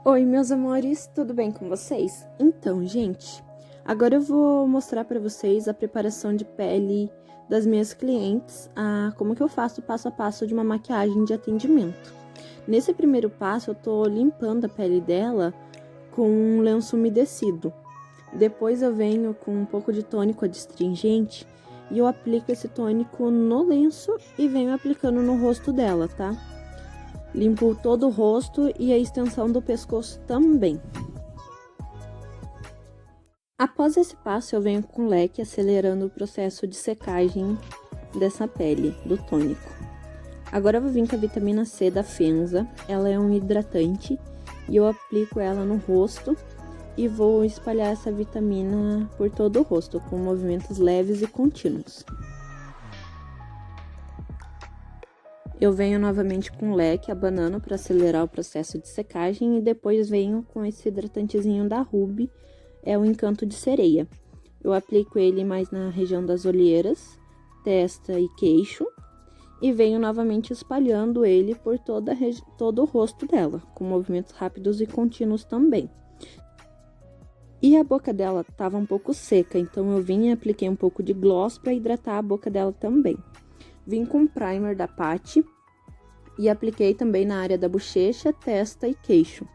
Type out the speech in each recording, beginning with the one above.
Oi, meus amores, tudo bem com vocês? Então, gente, agora eu vou mostrar para vocês a preparação de pele das minhas clientes, como que eu faço o passo a passo de uma maquiagem de atendimento. Nesse primeiro passo, eu tô limpando a pele dela com um lenço umedecido. Depois eu venho com um pouco de tônico adstringente e eu aplico esse tônico no lenço e venho aplicando no rosto dela, tá? Limpo todo o rosto e a extensão do pescoço também. Após esse passo, eu venho com o leque acelerando o processo de secagem dessa pele, do tônico. Agora eu vou vir com a vitamina C da Fenza, ela é um hidratante e eu aplico ela no rosto e vou espalhar essa vitamina por todo o rosto, com movimentos leves e contínuos. Eu venho novamente com o leque abanando para acelerar o processo de secagem e depois venho com esse hidratantezinho da Ruby, é o Encanto de Sereia. Eu aplico ele mais na região das olheiras, testa e queixo e venho novamente espalhando ele por todo o rosto dela, com movimentos rápidos e contínuos também. E a boca dela estava um pouco seca, então eu vim e apliquei um pouco de gloss para hidratar a boca dela também. Vim com um primer da Patty e apliquei também na área da bochecha, testa e queixo.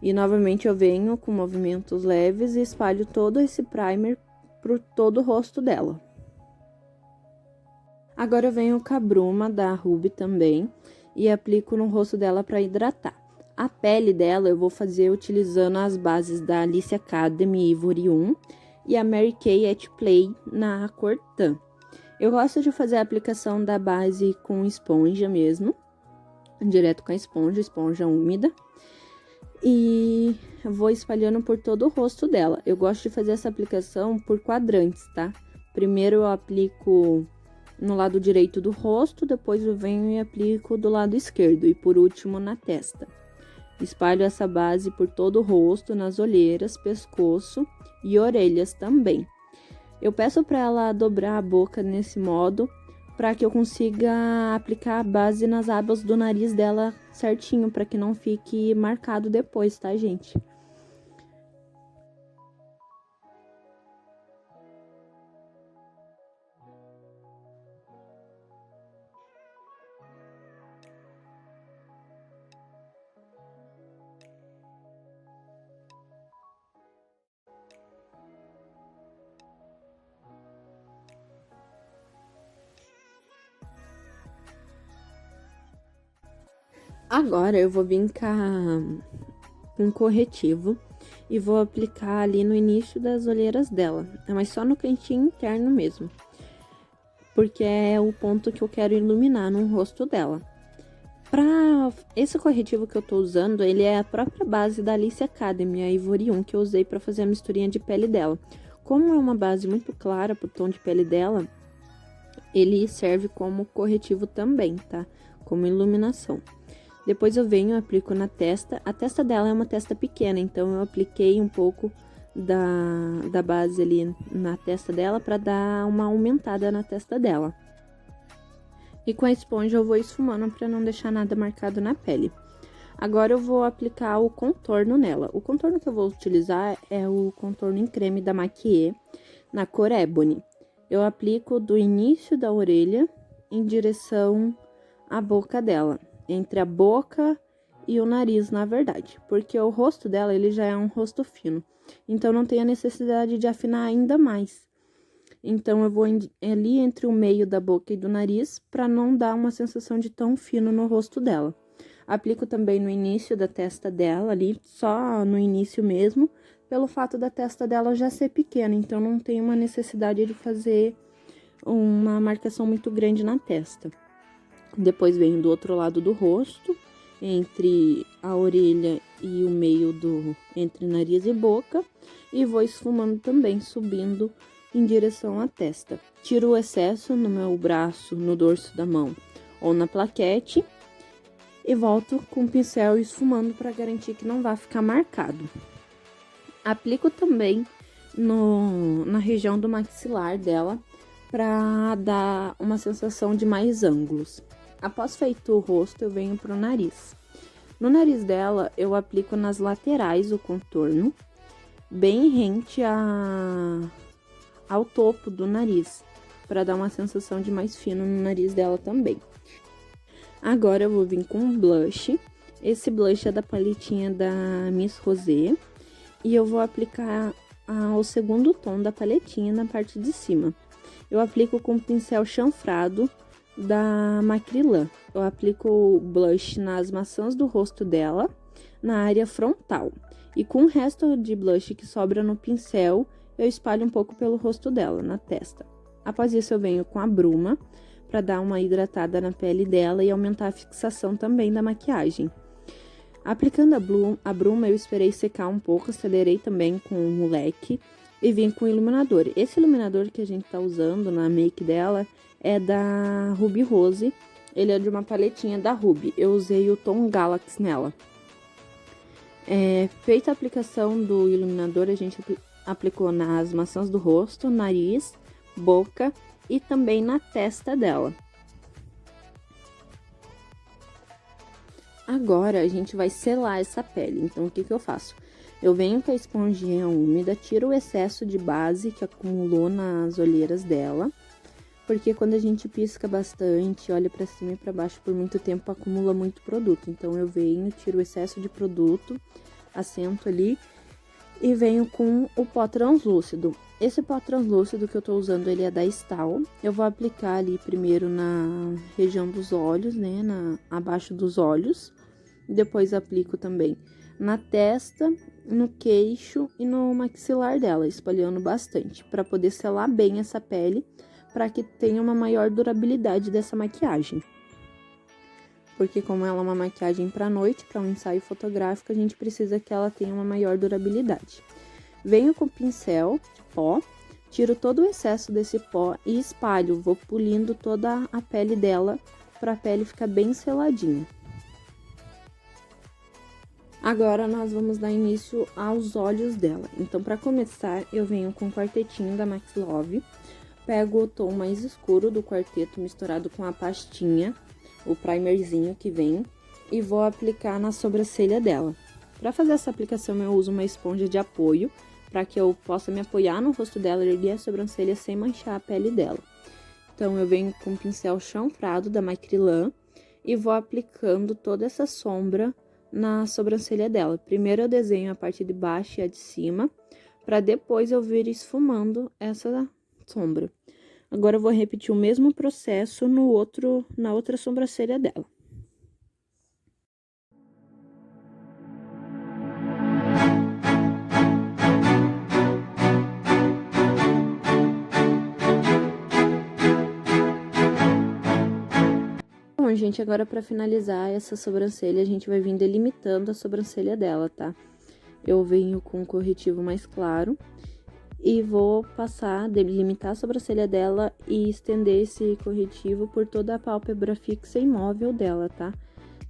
E novamente eu venho com movimentos leves e espalho todo esse primer por todo o rosto dela. Agora eu venho com a bruma da Ruby também e aplico no rosto dela para hidratar. A pele dela eu vou fazer utilizando as bases da Alice Academy Ivory 1 e a Mary Kay at Play na cor Tan. Eu gosto de fazer a aplicação da base com esponja mesmo, direto com a esponja úmida. E vou espalhando por todo o rosto dela. Eu gosto de fazer essa aplicação por quadrantes, tá? Primeiro eu aplico no lado direito do rosto, depois eu venho e aplico do lado esquerdo e por último na testa. Espalho essa base por todo o rosto, nas olheiras, pescoço e orelhas também. Eu peço para ela dobrar a boca nesse modo, para que eu consiga aplicar a base nas abas do nariz dela certinho, para que não fique marcado depois, tá, gente? Agora eu vou vir com um corretivo e vou aplicar ali no início das olheiras dela, mas só no cantinho interno mesmo, porque é o ponto que eu quero iluminar no rosto dela. Para esse corretivo que eu tô usando, ele é a própria base da Alice Academy, a Ivory 1, que eu usei para fazer a misturinha de pele dela. Como é uma base muito clara pro tom de pele dela, ele serve como corretivo também, tá? Como iluminação. Depois eu venho e aplico na testa. A testa dela é uma testa pequena, então eu apliquei um pouco da base ali na testa dela para dar uma aumentada na testa dela. E com a esponja eu vou esfumando para não deixar nada marcado na pele. Agora eu vou aplicar o contorno nela. O contorno que eu vou utilizar é o contorno em creme da Maquiê, na cor Ebony. Eu aplico do início da orelha em direção à boca dela. Entre a boca e o nariz, na verdade, porque o rosto dela, ele já é um rosto fino, então não tem a necessidade de afinar ainda mais. Então, eu vou ali entre o meio da boca e do nariz, para não dar uma sensação de tão fino no rosto dela. Aplico também no início da testa dela, ali, só no início mesmo, pelo fato da testa dela já ser pequena, então não tem uma necessidade de fazer uma marcação muito grande na testa. Depois venho do outro lado do rosto, entre a orelha e o meio entre nariz e boca, e vou esfumando também, subindo em direção à testa. Tiro o excesso no meu braço, no dorso da mão ou na plaquete e volto com o pincel esfumando para garantir que não vai ficar marcado. Aplico também na região do maxilar dela para dar uma sensação de mais ângulos. Após feito o rosto, eu venho pro nariz. No nariz dela, eu aplico nas laterais o contorno, bem rente ao topo do nariz, para dar uma sensação de mais fino no nariz dela também. Agora eu vou vir com um blush. Esse blush é da paletinha da Miss Rosé. E eu vou aplicar o segundo tom da paletinha na parte de cima. Eu aplico com o pincel chanfrado da Macrylan. Eu aplico o blush nas maçãs do rosto dela, na área frontal. E com o resto de blush que sobra no pincel, eu espalho um pouco pelo rosto dela, na testa. Após isso, eu venho com a bruma, para dar uma hidratada na pele dela e aumentar a fixação também da maquiagem. Aplicando a bruma, eu esperei secar um pouco, acelerei também com o moleque e vim com o iluminador. Esse iluminador que a gente tá usando na make dela é da Ruby Rose, ele é de uma paletinha da Ruby. Eu usei o tom Galaxy nela. Feita a aplicação do iluminador, a gente aplicou nas maçãs do rosto, nariz, boca e também na testa dela. Agora, a gente vai selar essa pele. Então, o que eu faço? Eu venho com a esponjinha úmida, tiro o excesso de base que acumulou nas olheiras dela. Porque quando a gente pisca bastante, olha pra cima e pra baixo por muito tempo, acumula muito produto. Então, eu venho, tiro o excesso de produto, assento ali e venho com o pó translúcido. Esse pó translúcido que eu tô usando, ele é da Stahl. Eu vou aplicar ali primeiro na região dos olhos, né, abaixo dos olhos. Depois aplico também na testa, no queixo e no maxilar dela, espalhando bastante, para poder selar bem essa pele, para que tenha uma maior durabilidade dessa maquiagem. Porque como ela é uma maquiagem para noite, para um ensaio fotográfico, a gente precisa que ela tenha uma maior durabilidade. Venho com o pincel de pó, tiro todo o excesso desse pó e espalho, vou polindo toda a pele dela, para a pele ficar bem seladinha. Agora, nós vamos dar início aos olhos dela. Então, para começar, eu venho com o quartetinho da Max Love, pego o tom mais escuro do quarteto misturado com a pastinha, o primerzinho que vem, e vou aplicar na sobrancelha dela. Para fazer essa aplicação, eu uso uma esponja de apoio, para que eu possa me apoiar no rosto dela e erguer a sobrancelha sem manchar a pele dela. Então, eu venho com o pincel chanfrado da Macrylan e vou aplicando toda essa sombra na sobrancelha dela. Primeiro eu desenho a parte de baixo e a de cima, para depois eu vir esfumando essa sombra. Agora eu vou repetir o mesmo processo na outra sobrancelha dela. Bom, gente, agora para finalizar essa sobrancelha, a gente vai vir delimitando a sobrancelha dela, tá? Eu venho com um corretivo mais claro e vou delimitar a sobrancelha dela e estender esse corretivo por toda a pálpebra fixa e móvel dela, tá?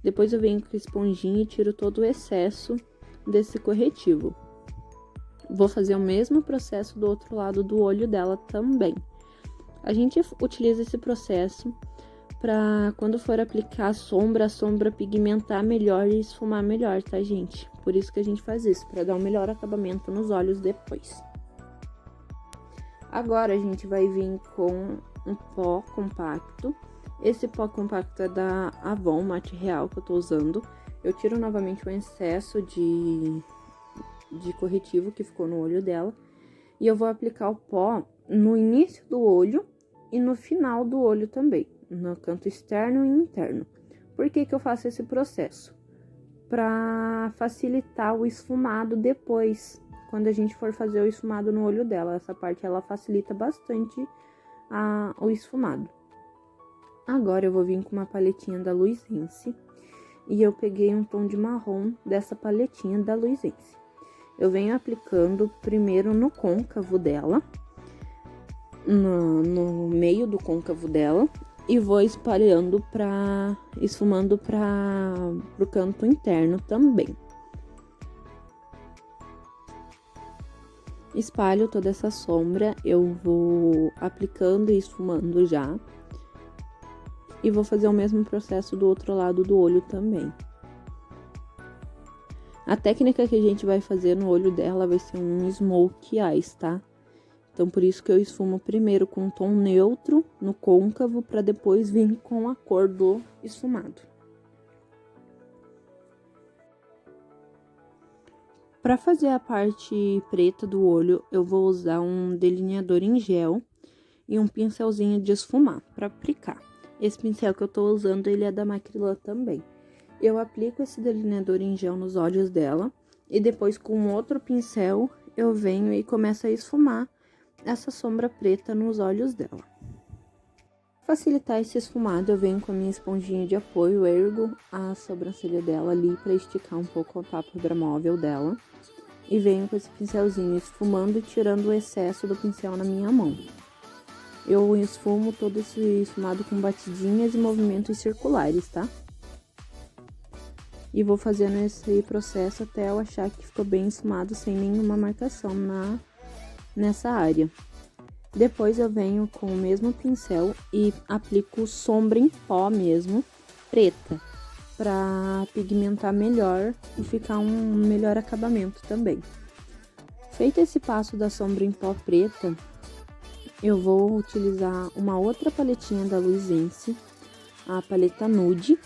Depois eu venho com a esponjinha e tiro todo o excesso desse corretivo. Vou fazer o mesmo processo do outro lado do olho dela também. A gente utiliza esse processo para quando for aplicar a sombra pigmentar melhor e esfumar melhor, tá, gente? Por isso que a gente faz isso, para dar um melhor acabamento nos olhos depois. Agora, a gente vai vir com um pó compacto. Esse pó compacto é da Avon Mate Real que eu tô usando. Eu tiro novamente o excesso de corretivo que ficou no olho dela. E eu vou aplicar o pó no início do olho e no final do olho também, no canto externo e interno. Por que que eu faço esse processo? Para facilitar o esfumado depois, quando a gente for fazer o esfumado no olho dela. Essa parte ela facilita bastante o esfumado. Agora eu vou vir com uma paletinha da Luisense e eu peguei um tom de marrom dessa paletinha da Luisense. Eu venho aplicando primeiro no côncavo dela, no meio do côncavo dela, e vou espalhando esfumando pro canto interno também. Espalho toda essa sombra, eu vou aplicando e esfumando já. E vou fazer o mesmo processo do outro lado do olho também. A técnica que a gente vai fazer no olho dela vai ser um smoke eyes, tá? Então, por isso que eu esfumo primeiro com um tom neutro no côncavo, para depois vir com a cor do esfumado. Para fazer a parte preta do olho, eu vou usar um delineador em gel e um pincelzinho de esfumar para aplicar. Esse pincel que eu tô usando, ele é da Macrilan também. Eu aplico esse delineador em gel nos olhos dela e depois com outro pincel eu venho e começo a esfumar essa sombra preta nos olhos dela. Para facilitar esse esfumado, eu venho com a minha esponjinha de apoio, ergo a sobrancelha dela ali para esticar um pouco a pálpebra móvel dela. E venho com esse pincelzinho esfumando e tirando o excesso do pincel na minha mão. Eu esfumo todo esse esfumado com batidinhas e movimentos circulares, tá? E vou fazendo esse processo até eu achar que ficou bem esfumado, sem nenhuma marcação nessa área. Depois eu venho com o mesmo pincel e aplico sombra em pó mesmo, preta, para pigmentar melhor e ficar um melhor acabamento também. Feito esse passo da sombra em pó preta, eu vou utilizar uma outra paletinha da Luisense, a paleta Nude,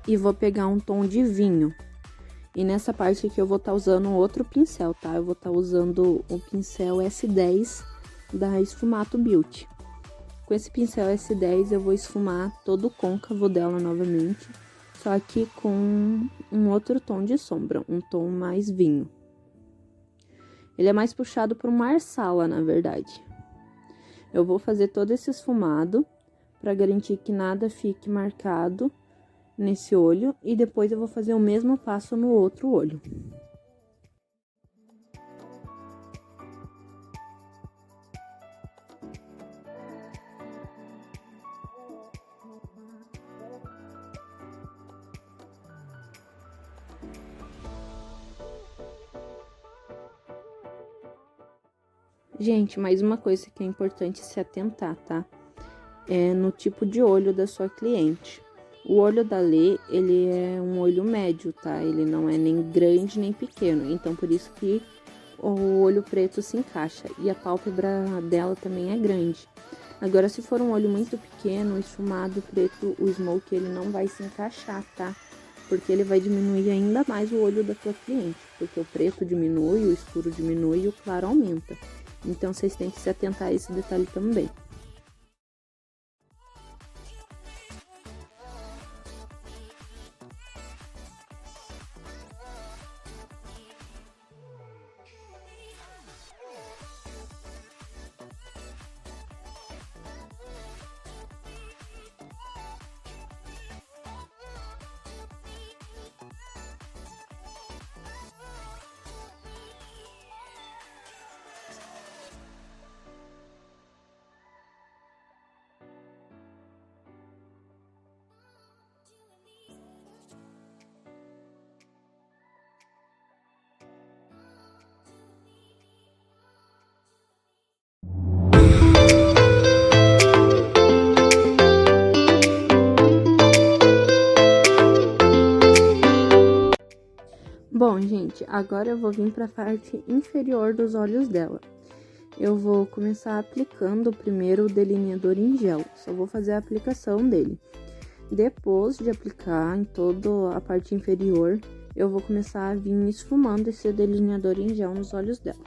e vou pegar um tom de vinho. E nessa parte aqui eu vou estar usando outro pincel, tá? Eu vou estar usando o pincel S10 da Sfumato Beauty. Com esse pincel S10 eu vou esfumar todo o côncavo dela novamente, só que com um outro tom de sombra, um tom mais vinho. Ele é mais puxado para o marsala, na verdade. Eu vou fazer todo esse esfumado para garantir que nada fique marcado nesse olho e depois eu vou fazer o mesmo passo no outro olho. Gente, mais uma coisa que é importante se atentar, tá? É no tipo de olho da sua cliente. O olho da Lê, ele é um olho médio, tá? Ele não é nem grande nem pequeno, então por isso que o olho preto se encaixa. E a pálpebra dela também é grande. Agora, se for um olho muito pequeno, esfumado, preto, o smoke, ele não vai se encaixar, tá? Porque ele vai diminuir ainda mais o olho da tua cliente. Porque o preto diminui, o escuro diminui e o claro aumenta. Então, vocês têm que se atentar a esse detalhe também. Bom, gente, agora eu vou vir para a parte inferior dos olhos dela. Eu vou começar aplicando primeiro o delineador em gel, só vou fazer a aplicação dele. Depois de aplicar em toda a parte inferior, eu vou começar a vir esfumando esse delineador em gel nos olhos dela.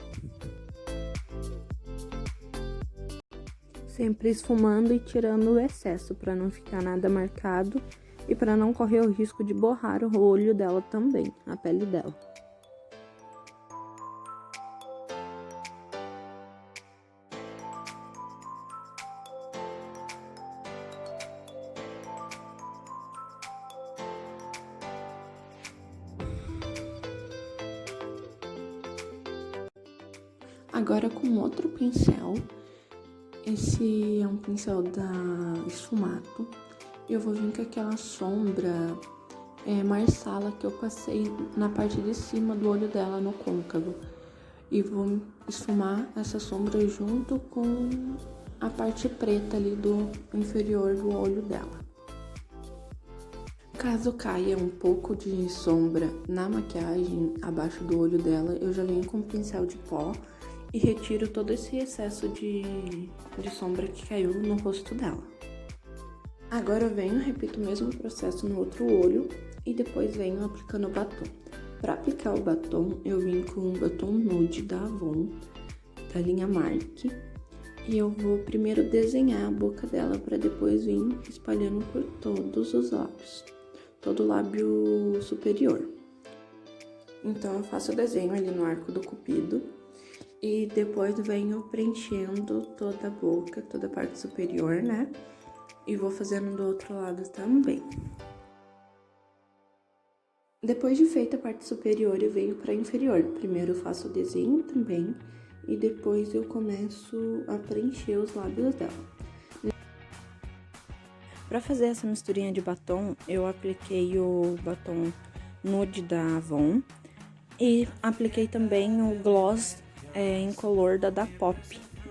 Sempre esfumando e tirando o excesso, para não ficar nada marcado. E para não correr o risco de borrar o olho dela também, a pele dela. Agora com outro pincel, esse é um pincel da Sfumato. Eu vou vir com aquela sombra marsala que eu passei na parte de cima do olho dela, no côncavo. E vou esfumar essa sombra junto com a parte preta ali do inferior do olho dela. Caso caia um pouco de sombra na maquiagem abaixo do olho dela, eu já venho com um pincel de pó e retiro todo esse excesso de sombra que caiu no rosto dela. Agora eu venho, repito o mesmo processo no outro olho e depois venho aplicando o batom. Para aplicar o batom, eu vim com um batom nude da Avon, da linha Mark. E eu vou primeiro desenhar a boca dela para depois vir espalhando por todos os lábios, todo o lábio superior. Então eu faço o desenho ali no arco do cupido e depois venho preenchendo toda a boca, toda a parte superior, né? E vou fazendo do outro lado também. Depois de feita a parte superior, eu venho para inferior. Primeiro eu faço o desenho também e depois eu começo a preencher os lábios dela. Para fazer essa misturinha de batom, eu apliquei o batom nude da Avon e apliquei também o gloss incolor da Pop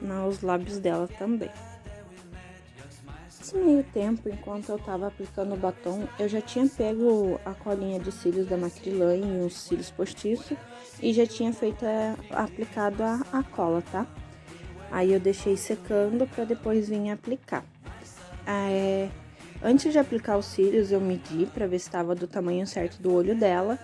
nos lábios dela também. Nesse meio tempo, enquanto eu tava aplicando o batom, eu já tinha pego a colinha de cílios da Macrylan e os cílios postiços e já tinha feito, aplicado a cola, tá? Aí eu deixei secando pra depois vir aplicar. Antes de aplicar os cílios, eu medi pra ver se tava do tamanho certo do olho dela.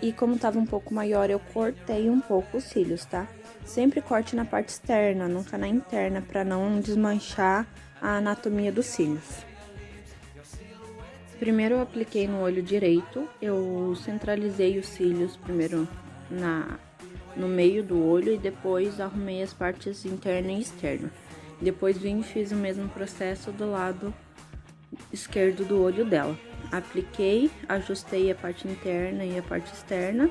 E como tava um pouco maior, eu cortei um pouco os cílios, tá? Sempre corte na parte externa, nunca na interna, pra não desmanchar a anatomia dos cílios. Primeiro eu apliquei no olho direito, eu centralizei os cílios primeiro no meio do olho e depois arrumei as partes interna e externa. Depois vim e fiz o mesmo processo do lado esquerdo do olho dela. Apliquei, ajustei a parte interna e a parte externa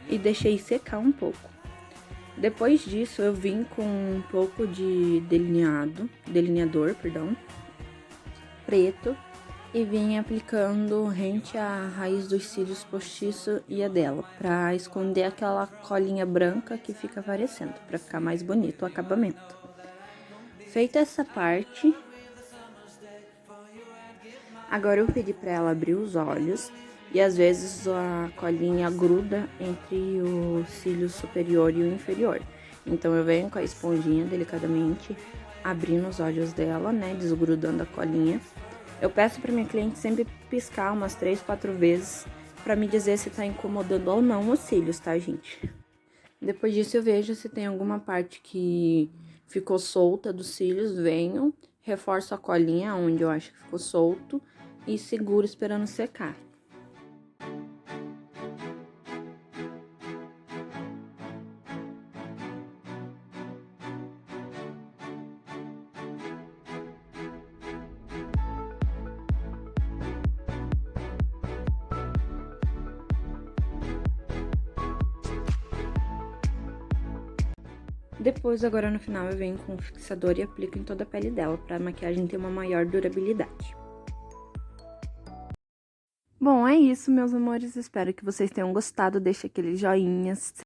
e deixei secar um pouco. Depois disso, eu vim com um pouco de delineador, preto, e vim aplicando rente à raiz dos cílios postiço e a dela, pra esconder aquela colinha branca que fica aparecendo, pra ficar mais bonito o acabamento. Feita essa parte, agora eu pedi pra ela abrir os olhos. E às vezes a colinha gruda entre o cílio superior e o inferior. Então eu venho com a esponjinha delicadamente abrindo os olhos dela, né, desgrudando a colinha. Eu peço pra minha cliente sempre piscar umas 3, 4 vezes pra me dizer se tá incomodando ou não os cílios, tá, gente? Depois disso eu vejo se tem alguma parte que ficou solta dos cílios, venho, reforço a colinha onde eu acho que ficou solto e seguro esperando secar. Depois, agora no final, eu venho com o fixador e aplico em toda a pele dela, pra maquiagem ter uma maior durabilidade. Bom, é isso, meus amores. Espero que vocês tenham gostado. Deixe aquele joinha.